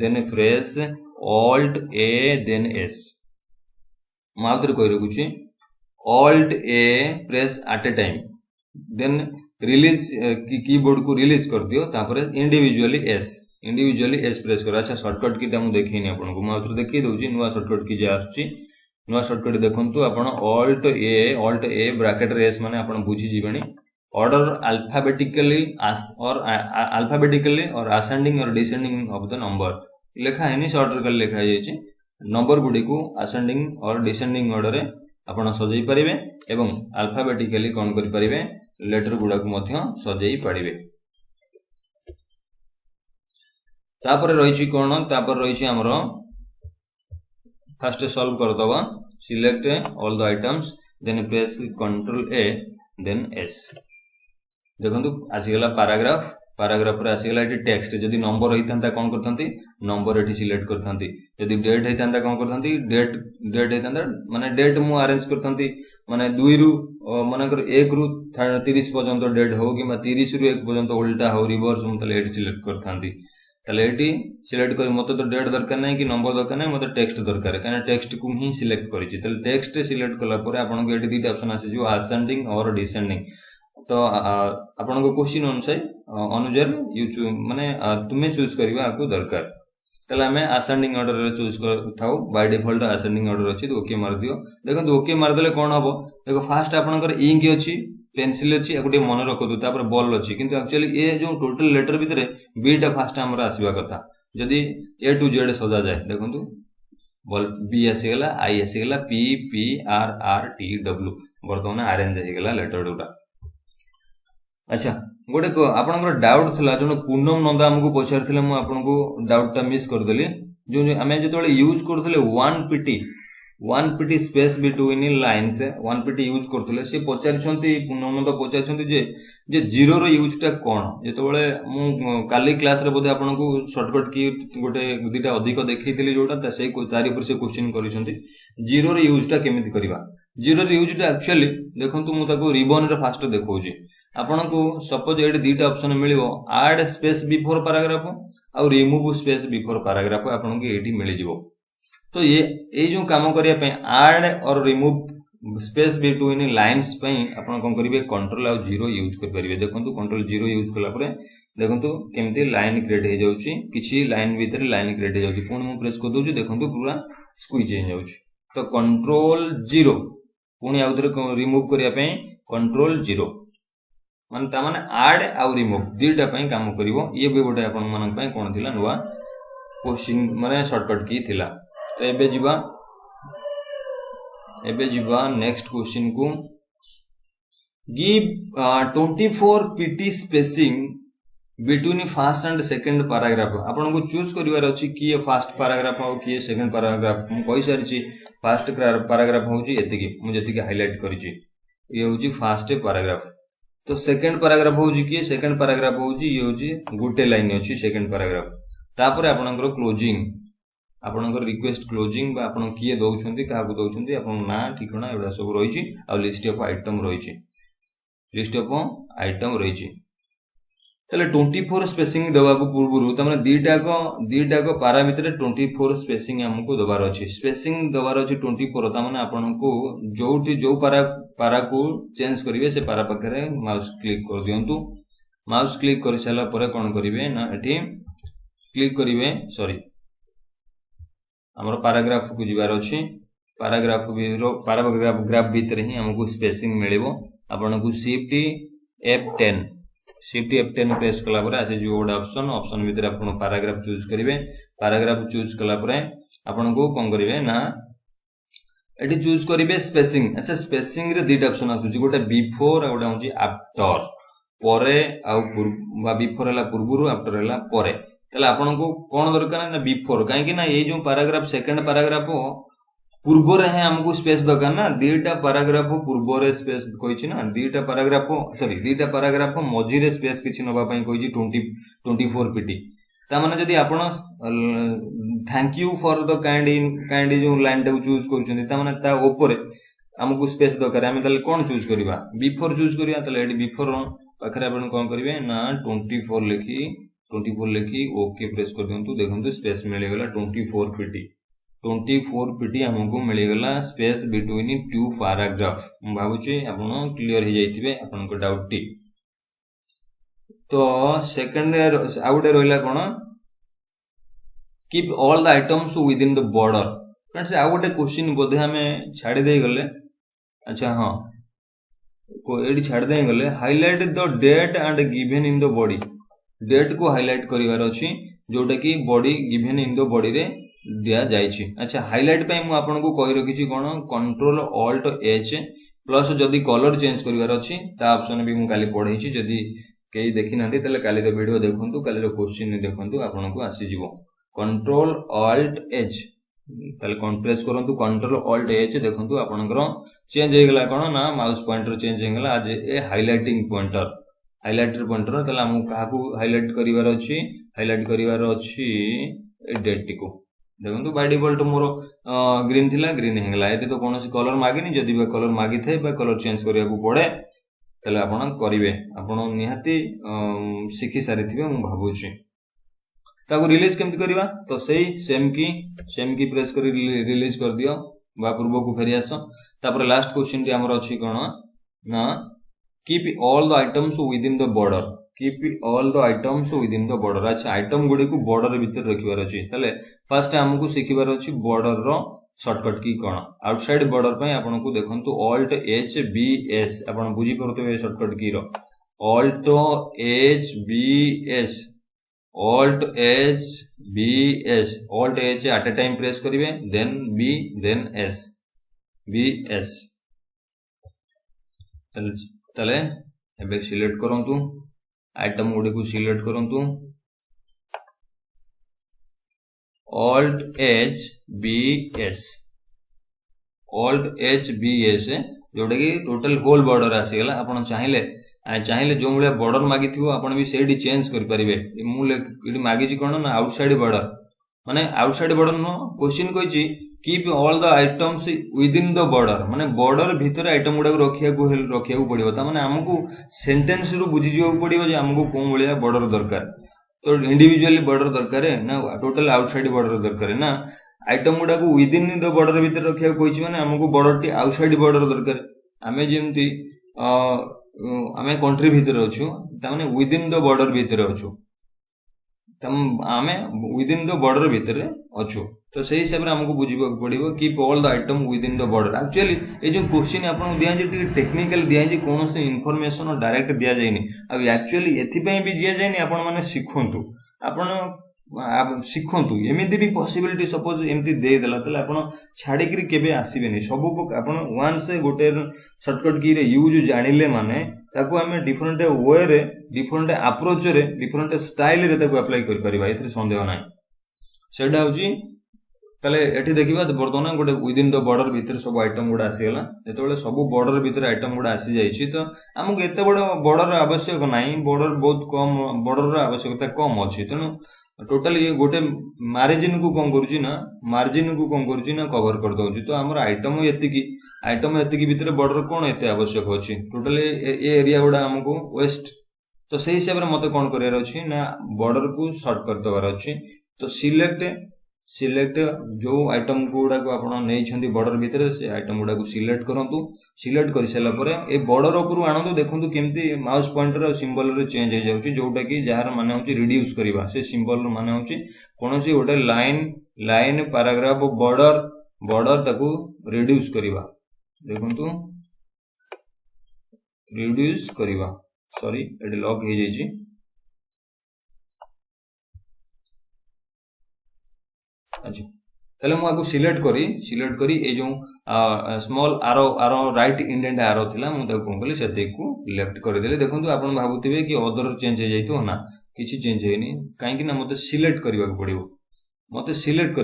then press alt A then S माउथरे कहि रखुची alt A press at a time then release keyboard को रिलीज कर दियो तापर इंडिविजुअली एस प्रेस कर अच्छा शॉर्टकट की मु देखैनी आपनको माउथरे देखि दउची नुवा शॉर्टकट की जे आछी नुवा शॉर्टकट देखंतु आपण ऑल्ट ए ब्रैकेट रे एस माने आपण बुझी जीवेनी ऑर्डर अल्फाबेटिकली और असेंडिंग और डिसेंडिंग ऑफ द नंबर लेखा है शॉर्ट कर लेखा जाइए नंबर गुडी को असेंडिंग और डिसेंडिंग ऑर्डर रे आपण सजई परिबे एवं अल्फाबेटिकली कौन करि परिबे लेटर गुडा को मध्य सजई परिबे तापर रहिछि कोन तापर रहिछि हमरो फर्स्ट सॉल्व कर दबा select all the items then press control A then S देखंतु आसीगला पैराग्राफ रे आसीगला एटी टेक्स्ट जदी नंबर होइतंता कोन करथंती नंबर एटी सिलेक्ट करथंती जदी डेट होइतंता कोन करथंती डेट होइतंता माने डेट मु अरेंज करथंती माने 2 रु माने कर 1 रु 30 पर्यंत डेट हो कि 30 रु 1 पर्यंत उल्टा हो रिवर्स मु तले एटी सिलेक्ट करथंती तले एटी सिलेक्ट कर मते तो डेट दरकार नै कि नंबर दरकार नै मते टेक्स्ट दरकार काना टेक्स्ट को ही सिलेक्ट करिछि तले टेक्स्ट सिलेक्ट कला परे आपन को एटी दीटा ऑप्शन आसी जो असेंडिंग और डिसेंडिंग तो आपन को क्वेश्चन अनुसार यू माने तुमे चूज करबा आपको दरकार तले हमें असेंडिंग ऑर्डर रे चूज करथाउ बाय डिफॉल्ट असेंडिंग ऑर्डर अछि तो ओके मार दियो देखो ओके मार देले कोन हबो देखो फास्ट आपन कर इंक अछि पेंसिल अछि एकोटे मन रखतो तापर बॉल अछि किंतु एक्चुअली ए जो टोटल लेटर भितरे बी टा फास्ट हमरा आसीबा कथा जदी ए टू जेड सजा जाय देखंतु बॉल बी आसी गेला आई आसी गेला P P R R T W वर्तमान अरेंज हे गेला लेटर डोटा अच्छा गोटे आपनकर डाउट थला जो पूनम नंदा हमको पछारथिले मु आपनको डाउट टा मिस कर देली जो हमें जेतोले यूज करथले 1 pt space between lines 1 pt use करथले से पछारछंती पूनम नंदा पछारछंती जे जीरो रो यूज टा कोन जेतोले मु काली क्लास रे बोधे आपनको शॉर्टकट की गोटे दिटा अधिक देखैथिली जोटा त से तारि पर से क्वेश्चन करिसंती जीरो रो यूज टा केमिति करबा जीरो रो यूज टा एक्चुअली देखंतु मु ताको रिबन रे फास्ट देखौजी आपनको सपोज एड दीटा ऑप्शन मिलिवो ऐड स्पेस बिफोर पैराग्राफ और रिमूव स्पेस बिफोर पैराग्राफ आपनको एठी मिलि जिवो तो ये जो काम करिया पे ऐड और रिमूव स्पेस बिटवीन लाइंस पे आपण कोन करिवे कंट्रोल और 0 यूज कर परिवे देखंतु कंट्रोल 0 यूज कला परे देखंतु केमती लाइन क्रिएट हे जाउची किछि लाइन भीतर लाइन क्रिएट हे जाउची पुन मु प्रेस कर दोछु देखंतु पूरा स्क्वीज हे जाउची तो कंट्रोल 0 पुनी आउथरे रिमूव करिया पे कंट्रोल 0 मान ता माने ऐड और रिमूव दीटा पई काम करिवो ये भी गोटे आपण मन पई कोन थिला नुवा क्वेश्चन माने शॉर्टकट की थिला तो एबे जीवा नेक्स्ट क्वेश्चन को give 24 pt spacing between first and second paragraph आपन को चूज करिवार अछि कि फर्स्ट पैराग्राफ हो कि सेकंड पैराग्राफ हम कहि सारिछि फर्स्ट पैराग्राफ होउची एतिकी मु जतिकी हाइलाइट करिछि ये होउची फर्स्ट पैराग्राफ तो सेकंड पैराग्राफ होउची कि सेकंड पैराग्राफ होउची ये होउची गुटे लाइन अछि सेकंड पैराग्राफ तापर आपनकर क्लोजिंग आपनकर रिक्वेस्ट क्लोजिंग बा आपन किए दउछंती का को दउछंती आपन ना ठिकाना एबा सब रहिछि आ लिस्ट ऑफ आइटम रहिछि तले 24 स्पेसिंग देबा को पूर्वरु त माने दीटा को पारा भीतर 24 स्पेसिंग हमको दबार अछि स्पेसिंग दबार अछि 24 त माने आपन को जो पारा को चेंज करिवे से पारा पकरे माउस क्लिक कर दियंतु माउस क्लिक कर साला परे कोन करिवे ना एठी क्लिक करिवे सॉरी हमर पैराग्राफ को जिबार अछि पैराग्राफ भीतर ही हमको स्पेसिंग मिलिबो आपन को शिफ्ट F10 प्रेस कला परे आसे जो ऑप्शन भीतर आपन पैराग्राफ चूज करिवे पैराग्राफ चूज कला परे आपन को कोन करिवे ना एटी चूज करिवे स्पेसिंग अच्छा स्पेसिंग रे दीटा ऑप्शन आसुची गोटे बिफोर आ गोटे होची आफ्टर परे आ बिफोर हला पूर्वरु आफ्टर हला परे तले आपन को कोन दरकार ना बिफोर काहे कि ना ये जो पैराग्राफ सेकंड पैराग्राफ पूर्व रे है हमको स्पेस दरकार ना दीटा पैराग्राफ पूर्व रे स्पेस कहिछि ना दीटा पैराग्राफ मझी रे स्पेस किछि नबा पई कहिछि 24 pt तामाने जदि आपण thank you for the kind जो लाइन टाକୁ चूज करूछन्ती तामाने ता ऊपर हमको स्पेस दरकार आमे ताले कोन चूज करबा बिफोर चूज करिया ताले एडी बिफोर पाखरे आपण कोन करिवे ना 24 लिखी ओके प्रेस कर दियंतु देखंतु स्पेस मिल गेला 24 पीटी हमको मिल गेला स्पेस बिटवीन टू पैराग्राफ हम भाबुची आपण क्लियर हो जाइथिबे आपण को डाउट टी तो सेकंड आउटे रोइला कोन keep all the items within the border friends आ गोटे क्वेश्चन बोधे हमें छाड़ी दे गले अच्छा हाँ को एडी छाड़ दे गले highlight the date and given in the body date को हाइलाइट करिवार अछि जोटा कि body given in the body रे दिया जाइछि अच्छा हाइलाइट पय मु आपन को कहि रखिछि कोन कंट्रोल ऑल्ट एच प्लस जदी कलर चेंज करिवार अछि ता ऑप्शन भी मु काली पढैछि जदी केही देखि नांती तले काली रे वीडियो देखंतु काली रे क्वेश्चन देखंतु आपन को आसी जिवो कंट्रोल ऑल्ट एच ताले प्रेस करंतु कंट्रोल ऑल्ट एच देखंतु आपनकर चेंज हे गेला कोन ना माउस पॉइंटर चेंज हे गेला आज ए हाइलाइटिंग पॉइंटर ताले हम काहा को हाइलाइट करिवार अछि ए डेट टिको देखंतु बाय डिफॉल्ट मोर ग्रीन थिला ग्रीन हे गेला एते तो कोनोसी कलर मागिनी जदी बे कलर मागी थे बे कलर चेंज करिया को पड़े ताले आपण करिवे आपण निहाती सिखि सारी थिबे मु भाबुछि ताको रिलीज केमति करबा तो सही सेम की प्रेस कर रिलीज कर दियो बा पूर्व को फेरी आसो तापर लास्ट क्वेश्चन टी हमर अछि कोन ना keep all the items within the border अच्छा आइटम गुडी को बॉर्डर भीतर रखिबार अछि तले फर्स्ट हमकु सिखिबार अछि बॉर्डर रो शॉर्टकट की कोन आउटसाइड बॉर्डर पय आपन को देखंतु ऑल्ट एच बी एस आपन बुझी परतबे शॉर्टकट की रो alt H B S Alt H B S Alt H at a time press करिवे then B then S B S तले एबे सिलेक्ट करंतु आइटम गुडी को सिलेक्ट करंतु Alt H B S जोटा कि टोटल होल बॉर्डर आसी गेला आपण चाहिले जो मुले बॉर्डर मागी थिबो आपण भी सेडी चेंज करि परिबे मुले इडी मागी छि कोन ना आउटसाइड बॉर्डर माने आउटसाइड बॉर्डर नो क्वेश्चन कहिछि keep all the items within the border माने बॉर्डर भीतर आइटम गुडा रखिया को पड़िबो ता माने हमकु सेंटेंस रु बुझि जियो पड़िबो जे हमकु कोन बलिया बॉर्डर दरकार तो इंडिविजुअली बॉर्डर दरकार है ना टोटल आउटसाइड बॉर्डर दरकार है ना आइटम गुडा को विद इन द बॉर्डर भीतर रखिया को कहिछि माने हमकु बॉर्डर टी आउटसाइड बॉर्डर दरकार आमे जेमती आमे कंट्री भीतर अछु ताने विद इन द बॉर्डर भीतर अछु तम आमे विद इन द बॉर्डर भीतर अछु तो सही हिसाब रे हमको बुझिबो पड़िबो keep all the item within the border actually ए जो क्वेश्चन आपन दिया जे टेक्निकल दिया जे कोनो से इंफॉर्मेशन डायरेक्ट दिया जायनी अब एक्चुअली एथि पय भी दिया जायनी आपन माने सिखंतु आपन सिखंतु एमिति भी पॉसिबिलिटी सपोज एमिति दे देला तले आपन छाडी करी केबे आसीबेनी सब आपन वन से गोटे शॉर्टकट की रे यूज जानिले माने ताको हमें डिफरेंट वे रे डिफरेंट अप्रोच रे डिफरेंट स्टाइल रे ताको अप्लाई कर परिबा एथि संदेह नाही सेडा होची तले एठी देखिबा वर्तमान गोटे विद इन द बॉर्डर भीतर सब आइटम गुडा आसी गेला जेतेबेले सब बॉर्डर भीतर आइटम गुडा आसी जाईछि तो हमको एते बड़ बॉर्डर आवश्यक नाही बॉर्डर बहुत कम बॉर्डर आवश्यकता कम अछि तनो टोटल ये गोटे मार्जिन को कौन करुची ना कवर कर दउची तो हमर आइटम एतिकी भीतर बॉर्डर कोन एते आवश्यक अछि टोटल ए एरिया गुडा हमको वेस्ट तो सही हिसाब रे मते कोन करियार अछि ना बॉर्डर को शॉर्ट कर दबार अछि तो सिलेक्ट जो आइटम गुडा को आपण नै छथि बॉर्डर भीतर से आइटम गुडा को सिलेक्ट करंतु सिलेक्ट करि सला परे ए बॉर्डर ऊपर आनंदु देखंतु केमती माउस पॉइंटर और सिंबल रे चेंज हो जाउची जोटा कि जहार माने होची रिड्यूस करिवा से सिंबल माने होची कोनोसी गोटे लाइन पैराग्राफ बॉर्डर ताको रिड्यूस करिवा देखंतु रिड्यूस करिवा सॉरी एड लॉक हे जाईची अच्छा तले मु आको सिलेक्ट करी ए जो स्मॉल आरो राइट इंडेंट आरो थिला मु ताको कोन कली सेते को लेफ्ट कर देले देखंतु आपण भाबुथिबे कि अदर चेंज हे जाइतो ना किछि चेंज हेनी काहे कि ना मते सिलेक्ट करबा को पड़िबो सिलेक्ट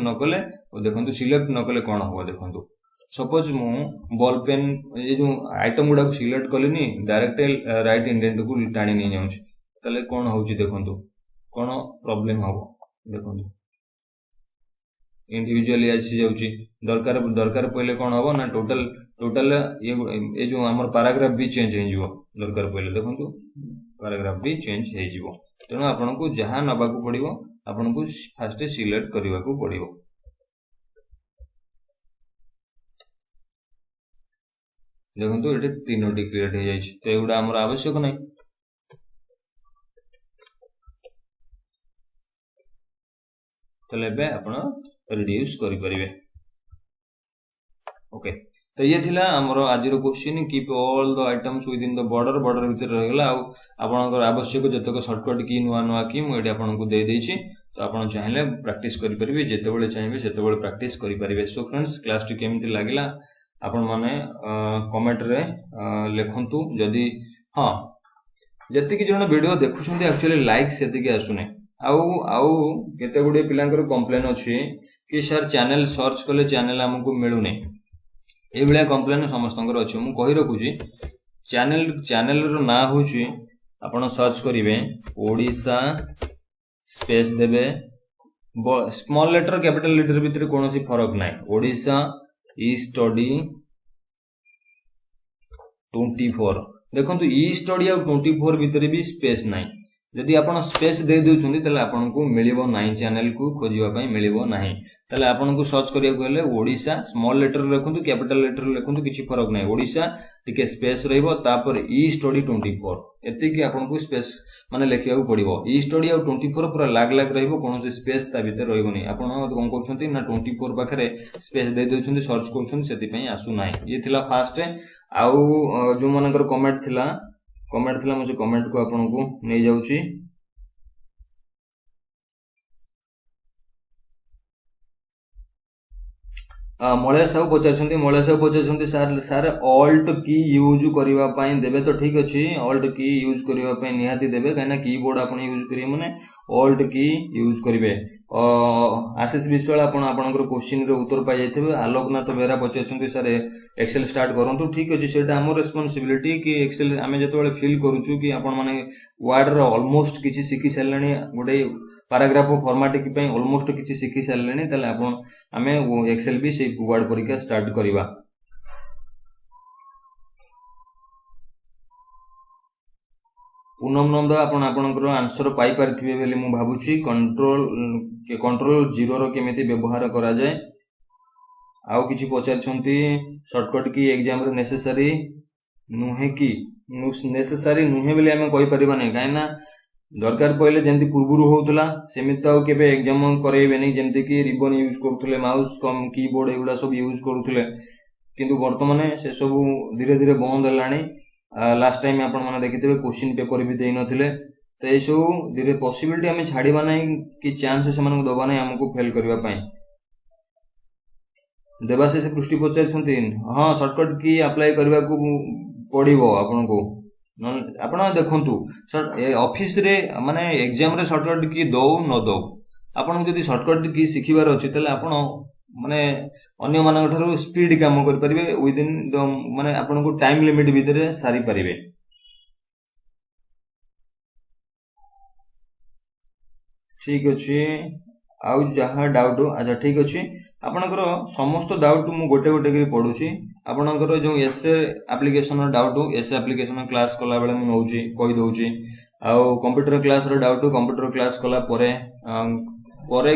न कले देखंतु सिलेक्ट न कले कोन हो देखंतु सपोज मु बॉल पेन ए जो आइटम गुडा को सिलेक्ट कलिनी डायरेक्ट राइट इंडेंट को टाणी नै जाउछ तले कोन होउची देखंतु कौन प्रॉब्लम हम देखो इंडिविजुअली आसी जाउची दरकार दरकार पहले कौन हम ना टोटल टोटल ये जो आम पाराग्राफ भी चेंज हो दरकार पहले देखो पाराग्राफ भी चेंज हो तेणु आपन को जहाँ नबा को पड़ो आपन को फास्ट सिलेक्ट करने को पड़ो देखो ये तीनोटी क्रिएट हो जाए तो एगुड़ा आम आवश्यक नहीं तो आप रिड्यूस करें ओके तो ये थिला हमरो आज question keep all the items within the border border भीतर रहगला आपनकर आवश्यक जतक शॉर्टकट की नुआ नुआ की मुझे आपको दे देछि तो आप चाहिए प्रैक्टिस करि परिबे जेतेबेले चाहिए सेतेबेले प्रैक्टिस करि परिबे सो फ्रेंड्स क्लास टी केमिति लागला आपण माने कमेंट रे लिखंतु जदी हां जति कि जण वीडियो देखुछन्ती एक्चुअली लाइक सेति कि आसुने आउ आउ केते गुडे पिलांकर कंप्लेन अछि कि सर चैनल सर्च कले चैनल हमकु मिलुने ए भलिया कंप्लेन समस्तंकर अछि मु कहि रखुची चैनल रो ना होची आपण सर्च करिवे ओडिसा स्पेस देबे स्मॉल लेटर कैपिटल लेटर भीतर कोनोसी फरक नाही ओडिसा ई स्टडी 24 देखंतु ई स्टडी आ 24 भीतर भी स्पेस नाही यदि आपण स्पेस दे देउछन्ती तले आपण को मिलिबो नाही चैनल को खोजिबा पई मिलिबो नाही तले आपण को सर्च करिया को हेले ओडिसा स्मॉल लेटर लिखंतु कैपिटल लेटर लिखंतु किछि फरक नाही ओडिसा टिके स्पेस रहइबो तापर ई स्टडी 24 एति कि आपण को स्पेस माने लिखिया को पड़िबो ई स्टडी आ 24 पूरा लाग लाग रहइबो कोनोसी स्पेस ता भीतर रहइबो नाही आपण कोन करछन्ती ना 24 पाखरे स्पेस दे देउछन्ती सर्च करछन्ती सेति पई आसु नाही ये थिला फास्ट आउ जो मनकर कमेंट थिला मुझे कमेंट को आपण को नै जाउची मलया साहू पचारछन्ती सर ऑल्ट की यूज करिवा पई देबे तो ठीक अछि ऑल्ट की यूज करिवा पई निहाती देबे काना कीबोर्ड आपण यूज करिवे माने ऑल्ट की यूज करिवे आशीष विश्वाल आपनकर क्वेश्चन रे उत्तर पाई जाइथिबे आलोकनाथ बेरा पचारछन्ती सर एक्सेल स्टार्ट करंतु ठीक अछि सेटा हमर रिस्पांसिबिलिटी कि एक्सेल आमे जतबेले फील करूछु कि आपण माने वर्ड रो ऑलमोस्ट किछि सिखि सल्लेनी गोटे पैराग्राफ फॉर्मेटिंग पई ऑलमोस्ट किछि सिखि सल्लेनी तले आपण आमे एक्सेल भी से वर्ड परीक्षा स्टार्ट करिवा पूनम नंद आपनकर आंसर पाई पारिथिबे बेले मु भाबुची कंट्रोल 0 रो केमिति व्यवहार करा जाय आउ किछि पचारछन्ती शॉर्टकट की एग्जाम रे नेसेसरी नुहे कि नेसेसरी नुहे बेले हम कहि परिबा नै काइना दरकार पहिले जेंति पूर्वरु होउतला सेमित तो केबे एग्जाम करैबे नै जेंति कि रिबन यूज करथुले माउस कम कीबोर्ड एगुडा सब यूज करथुले किंतु वर्तमान से सब धीरे धीरे बंद हलाणी लास्ट टाइम आपण माने देखिथिबे क्वेश्चन पेपर भी देइ नथिले तो ए सब धीरे पॉसिबिलिटी हमें छाड़ीबा नै कि चांस से माने दबा नै हमको फेल करबा पई देवाशीष पृष्टि पचारछन्ती हां शॉर्टकट की अप्लाई करबा को पड़िबो आपण को आपण देखंतु ऑफिस रे माने एग्जाम रे शॉर्टकट की दो न दो आपण जदी शॉर्टकट की सिखिबार अछि तले आपण माने अन्य मानक ठारू स्पीड काम कर परिबे विद इन द माने आपण को टाइम लिमिट भीतर सारी परिबे ठीक अछि आउ जहा डाउट अच्छा ठीक अछि आपनकर समस्त डाउट मु गोटे गोटे करी पढुची आपनकर जो essay application doubt essay application class कला बेले मु नउची कहि दोउची आउ कंप्यूटर क्लास रो डाउट कंप्यूटर क्लास कला परे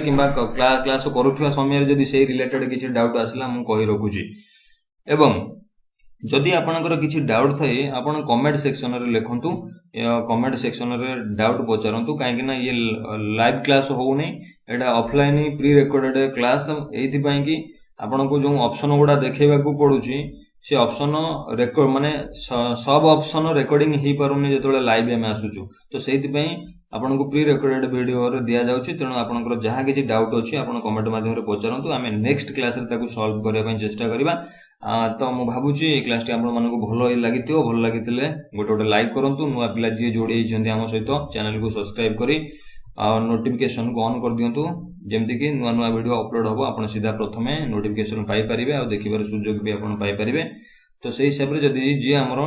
किंबा क्लास करूथुवा समय जदी सेही रिलेटेड किछि डाउट आसला मु कहि रखुची एवं जदि आपनकर किछि डाउट थाए आपण कमेंट सेक्शन रे लिखंतु कमेंट सेक्शन रे डाउट पचारंतु काहे कि ना ये लाइव क्लास हो नै एटा ऑफलाइन प्री रिकॉर्डेड क्लास एथि पई कि आपण को जो ऑप्शन गुडा देखेबा को पडुची से ऑप्शन रिकॉर्ड माने सब ऑप्शन रिकॉर्डिंग ही पारुनी जेतोले लाइव में आसुचु तो सेथि पई आपण को प्री रिकॉर्डेड वीडियो रे दिया जाउची तेनु आपनकर जहा किछि डाउट अछि आपण कमेंट माध्यम रे पचारंतु आमे नेक्स्ट क्लास रे ताकू सॉल्व करिया पई चेष्टा करिबा तो मु भाबुची ए क्लास टी आपण मानको भलो लागितियो भलो लागितिले गोटे गोटे लाइक करंतु नुआ पिला जे जोडी जंदी हम सहित चैनल को सब्सक्राइब करी नोटिफिकेशन को ऑन कर दियंतु जेमति कि नुआ नुआ वीडियो अपलोड होबो आपण सीधा प्रथमे नोटिफिकेशन पाई परिबे आ देखिबार सुयोग भी आपण पाई परिबे तो सेही हिसाब रे जदी जे हमरो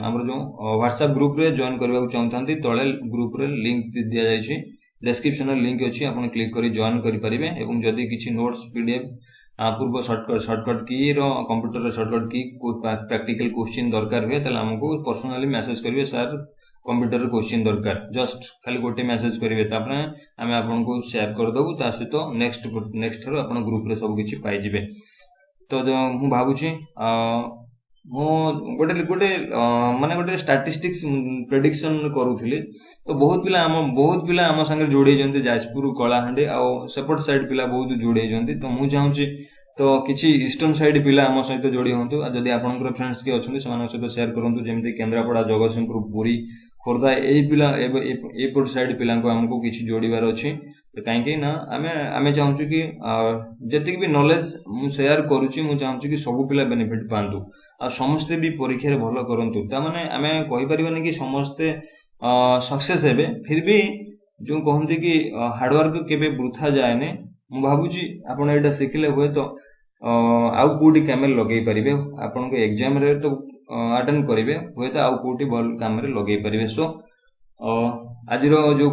हमरो जो WhatsApp ग्रुप रे जॉइन करबा चाहतांती तळे ग्रुप रे लिंक दिया जायछि description लिंक अच्छी आप क्लिक कर जॉइन करेंगे और जदि किसी नोट्स पीडीएफ पूर्व शॉर्टकट की कंप्यूटर शॉर्टकट की प्रैक्टिकल क्वेश्चन दरकार हुए ताले हमको पर्सनली मैसेज करेंगे सर कंप्यूटर क्वेश्चन दरकार जस्ट खाली गोटे मैसेज करेंगे आम आपको शेयर करदेबू ता सहित नेक्स्ट ठार आप ग्रुप रे सब किछि पाई जिवे। तो मु भाबुछि मो गोटे गोटे माने गोटे स्टैटिस्टिक्स प्रेडिक्शन करूथिली तो बहुत पिला आम संगे जोड़े जंती जाजपुर कलाहांडी आ सेपट साइड पिला बहुत जोड़े जंती तो मु चाहूची तो किछि ईस्टर्न साइड पिला आम सहित जोड़ी होंतु जदि आपनकर फ्रेंड्स के अछंती समान सहित शेयर करंतु जेमति केंद्रापड़ा जगतसिंहपुर पुरी खोर्धा एई पिला एपट साइड पिला को हमको किछि जोड़ीबार अछि तो कहीं ना आमे चाहूँ कि जतिक भी नॉलेज मु शेयर करूची मु चाहूँ कि सब पिला बेनिफिट पांतु आ समस्ते भी परीक्षा रे भलो करंतु ता माने आमे कहि परिबानी कि समस्ते सक्सेस हेबे फिर भी जो कहंती कि हार्ड वर्क केबे वृथा जायने मु भाबुची आपण एटा सिखले हुए तो आउ कोडी कैमल लगेई परिबे आपण को एग्जाम रे तो अटेंड करिवे हुए तो आउ कोडी बल काम रे लगेई परिबे। सो आज रो जो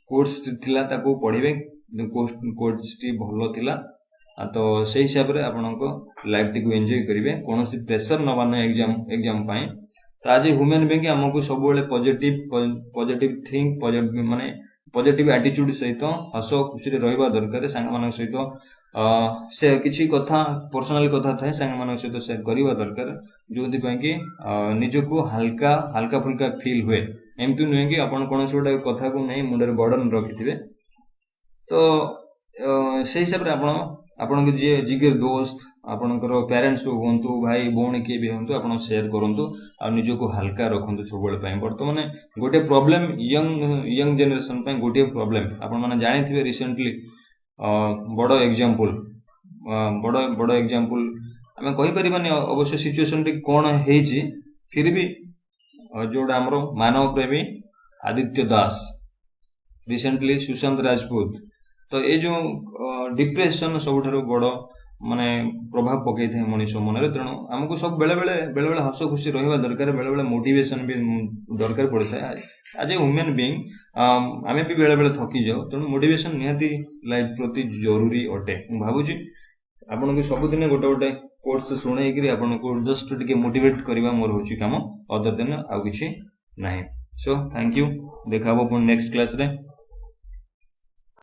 कोर्स थिला ताको पढिबे कोर्स टी भलो थिला तो से हिसाब रे आपनको लाइफ टी को एन्जॉय करिवे कोनोसी प्रेशर न बने एग्जाम पाए। तो आज ह्यूमन बीइंग हमको सब बेले पॉजिटिव थिंक पॉजिटिव माने पॉजिटिव एटीट्यूड सहित हस खुशी रे रहबा दरकार संग मान सहित से किछि कथा पर्सनल कथा थाए संग मान सहित शेयर करबा दरकार जोथि पय कि निजको हल्का फुल्का फील हुए एमति नुहे कि आपण कोनोसी गोटे कथा को नै मुंडर बर्डन रखिथिबे। तो से हिसाब रे आपण के जे जिगर दोस्त आपणकर पेरेंट्स होंतु भाई भौणी के भी होंतु आपण शेयर करंतु आ निजो को हल्का रखंतु सबले पय। वर्तमान गोटे प्रॉब्लम यंग जनरेशन पय गोटे प्रॉब्लम आपण माने जानि थिबे रिसेंटली बड़ एग्जांपल आमे कहि परिबानी अवश्य सिचुएशन टी कोन हेछि फिर भी जोडा हमरो मानव प्रेमी आदित्य दास रिसेंटली सुशांत राजपूत तो ये जो डिप्रेशन सबुठारु बड़ माने प्रभाव पकई थाए मनीष मन रे तेणु हमको सब बेले बेले हस खुशी रहबा दरकार बेले बेले मोटिवेशन भी दरकार पड़े थाए एज ए ह्यूमन बीइंग आमे भी बेले बेले थकी जाऊ तेणु मोटिवेशन निहाती लाइफ प्रति जरूरी अटे। मु भाबुची आपन को सब दिन गोटे गोटे कोर्स सुनै कि आपन को जस्ट टिके मोटिवेट करबा मोर होची काम अदर देन आ किछि नाही। सो थैंक यू देखाबो नेक्स्ट क्लास रे।